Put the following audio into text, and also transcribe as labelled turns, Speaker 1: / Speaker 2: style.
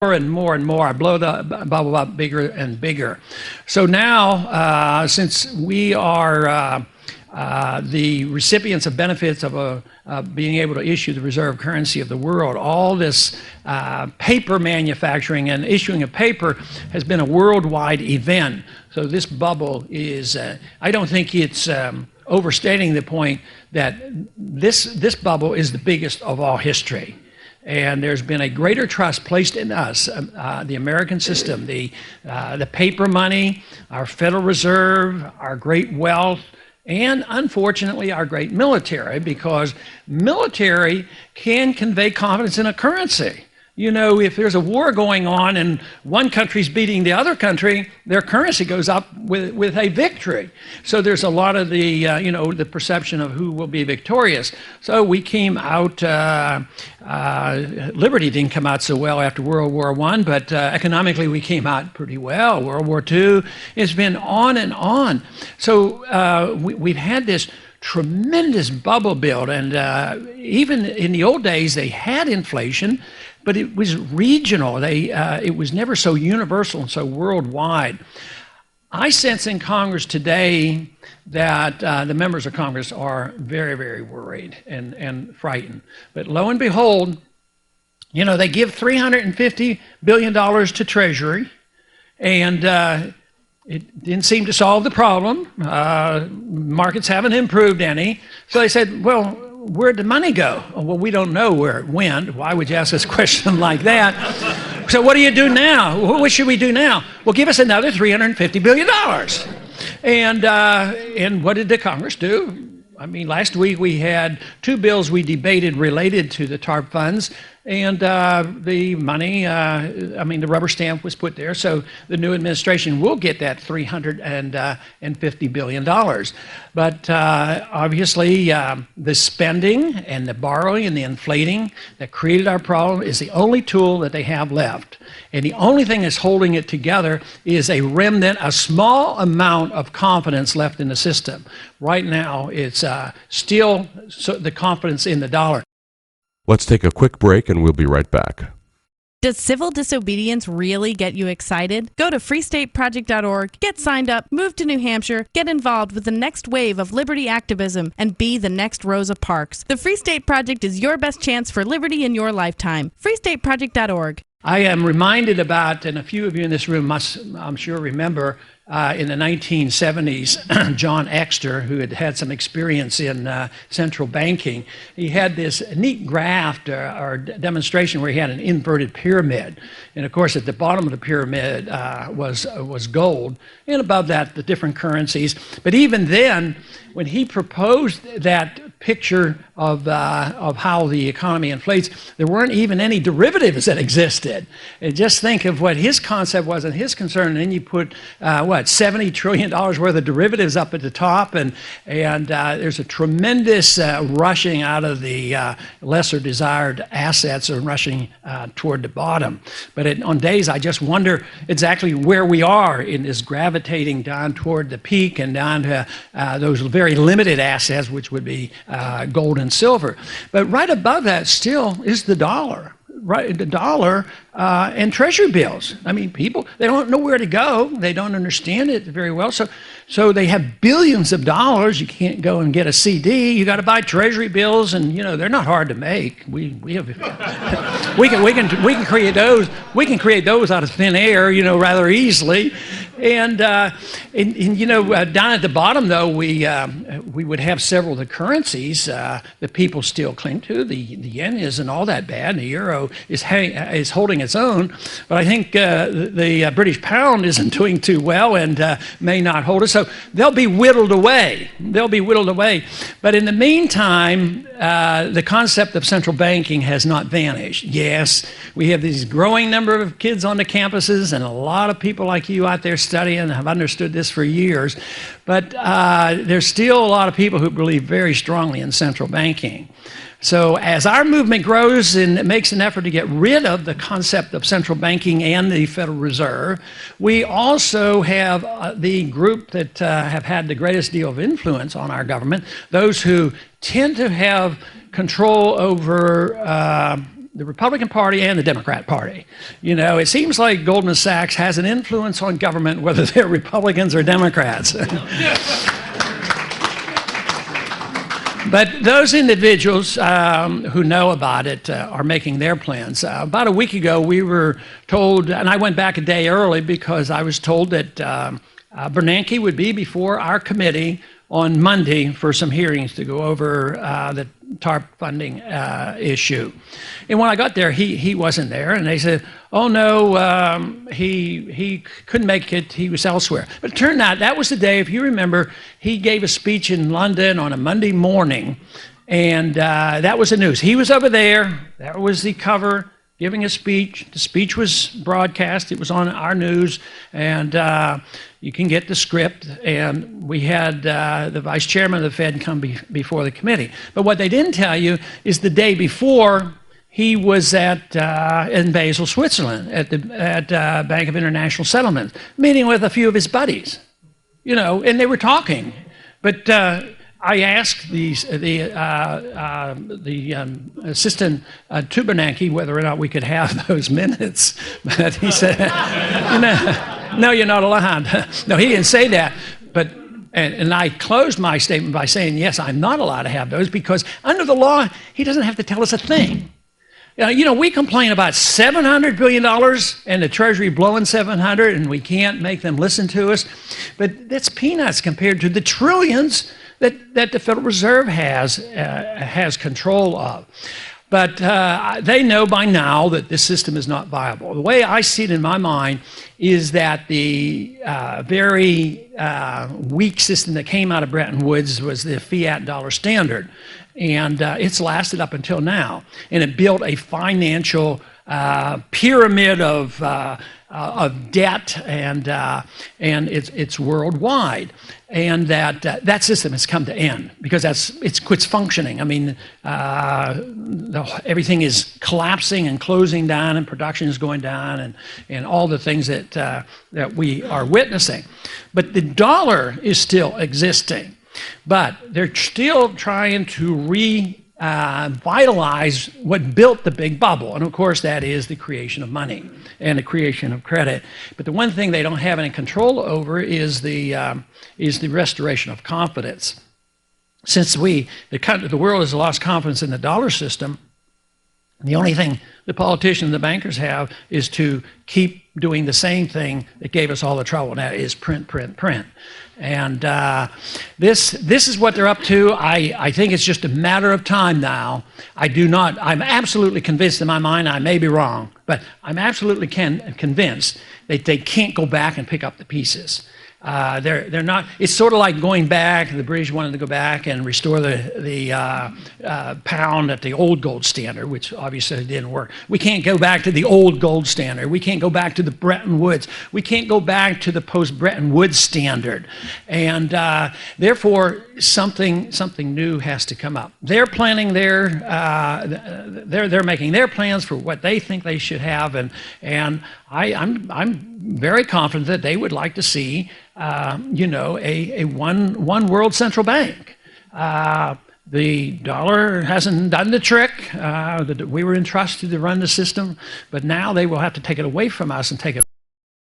Speaker 1: and more and more. I blow the bubble up bigger and bigger. So now, since we are the recipients of benefits of being able to issue the reserve currency of the world, all this paper manufacturing and issuing of paper has been a worldwide event. So this bubble is, I don't think it's overstating the point that this bubble is the biggest of all history. And there's been a greater trust placed in us, the American system, the paper money, our Federal Reserve, our great wealth, and unfortunately our great military, because military can convey confidence in a currency. You know, if there's a war going on and one country's beating the other country, their currency goes up with a victory. So there's a lot of the, the perception of who will be victorious. So we came out, liberty didn't come out so well after World War I, but economically we came out pretty well. World War II, it's been on and on. So we've had this tremendous bubble build, and even in the old days they had inflation, but it was regional. It was never so universal and so worldwide. I sense in Congress today that the members of Congress are very, very worried and frightened. But lo and behold, you know, they give $350 billion to Treasury, and it didn't seem to solve the problem. Markets haven't improved any. So they said, well, where'd the money go? Oh, well, we don't know where it went. Why would you ask us a question like that? So what do you do now? What should we do now? Well, give us another $350 billion. And what did the Congress do? I mean, last week we had two bills we debated related to the TARP funds, and the money, the rubber stamp was put there, so the new administration will get that $350 billion. But obviously, the spending and the borrowing and the inflating that created our problem is the only tool that they have left. And the only thing that's holding it together is a remnant, a small amount of confidence left in the system. Right now, it's still the confidence in the dollar.
Speaker 2: Let's take a quick break and we'll be right back.
Speaker 3: Does civil disobedience really get you excited? Go to freestateproject.org, get signed up, move to New Hampshire, get involved with the next wave of liberty activism, and be the next Rosa Parks. The Free State Project is your best chance for liberty in your lifetime. freestateproject.org.
Speaker 1: I am reminded about, and a few of you in this room must, I'm sure, remember, in the 1970s, John Exter, who had some experience in central banking, he had this neat graph or demonstration where he had an inverted pyramid. And of course, at the bottom of the pyramid was gold, and above that, the different currencies. But even then, when he proposed that picture of how the economy inflates, there weren't even any derivatives that existed. And just think of what his concept was and his concern, and then you put, $70 trillion worth of derivatives up at the top, and there's a tremendous rushing out of the lesser desired assets and rushing toward the bottom. But on days, I just wonder exactly where we are in this gravitating down toward the peak and down to those very limited assets, which would be gold and silver. But right above that still is the dollar. Right, the dollar and treasury bills. I mean, people, they don't know where to go. They don't understand it very well. So they have billions of dollars. You can't go and get a CD. You got to buy treasury bills, and you know they're not hard to make. We can create those. We can create those out of thin air, you know, rather easily. And you know, down at the bottom though, we would have several of the currencies that people still cling to. The yen isn't all that bad. The euro is holding its own, but I think the British pound isn't doing too well and may not hold it. So they'll be whittled away. They'll be whittled away. But in the meantime, the concept of central banking has not vanished. Yes, we have these growing number of kids on the campuses, and a lot of people like you out there studying have understood this for years. But there's still a lot of people who believe very strongly in central banking. So as our movement grows and makes an effort to get rid of the concept of central banking and the Federal Reserve, we also have the group that have had the greatest deal of influence on our government, those who tend to have control over the Republican Party and the Democrat Party. You know, it seems like Goldman Sachs has an influence on government, whether they're Republicans or Democrats. But those individuals who know about it are making their plans. About a week ago, we were told, and I went back a day early because I was told that Bernanke would be before our committee on Monday for some hearings to go over the TARP funding issue. And when I got there, he wasn't there, and they said, oh no, he couldn't make it, he was elsewhere. But it turned out that was the day, if you remember, he gave a speech in London on a Monday morning, and that was the news. He was over there, that was the cover, giving a speech. The speech was broadcast, it was on our news, and you can get the script, and we had the vice chairman of the Fed come before the committee. But what they didn't tell you is the day before, he was in Basel, Switzerland, at Bank of International Settlements, meeting with a few of his buddies, you know, and they were talking. But I asked the assistant to Bernanke whether or not we could have those minutes, but he said, no, you're not allowed. No, he didn't say that, but and I closed my statement by saying, yes, I'm not allowed to have those because under the law, he doesn't have to tell us a thing. You know, we complain about $700 billion and the Treasury blowing 700 and we can't make them listen to us, but that's peanuts compared to the trillions that the Federal Reserve has control of. But they know by now that this system is not viable. The way I see it in my mind is that the very weak system that came out of Bretton Woods was the fiat dollar standard. And it's lasted up until now. And it built a financial pyramid of debt, and it's worldwide. And that system has come to end because it quits functioning. I mean, everything is collapsing and closing down, and production is going down, and all the things that we are witnessing. But the dollar is still existing. But they're still trying to revitalize what built the big bubble. And of course, that is the creation of money and the creation of credit. But the one thing they don't have any control over is the restoration of confidence. Since the world has lost confidence in the dollar system, the only thing the politicians and the bankers have is to keep doing the same thing that gave us all the trouble, and that is print, print, print. And this is what they're up to. I think it's just a matter of time now. I'm absolutely convinced in my mind, I may be wrong, but I'm absolutely convinced that they can't go back and pick up the pieces. They're not. It's sort of like going back. The British wanted to go back and restore the pound at the old gold standard, which obviously didn't work. We can't go back to the old gold standard. We can't go back to the Bretton Woods. We can't go back to the post-Bretton Woods standard, and therefore something new has to come up. They're planning they're making their plans for what they think they should have, and I'm very confident that they would like to see, a one world central bank. The dollar hasn't done the trick. We were entrusted to run the system, but now they will have to take it away from us and take it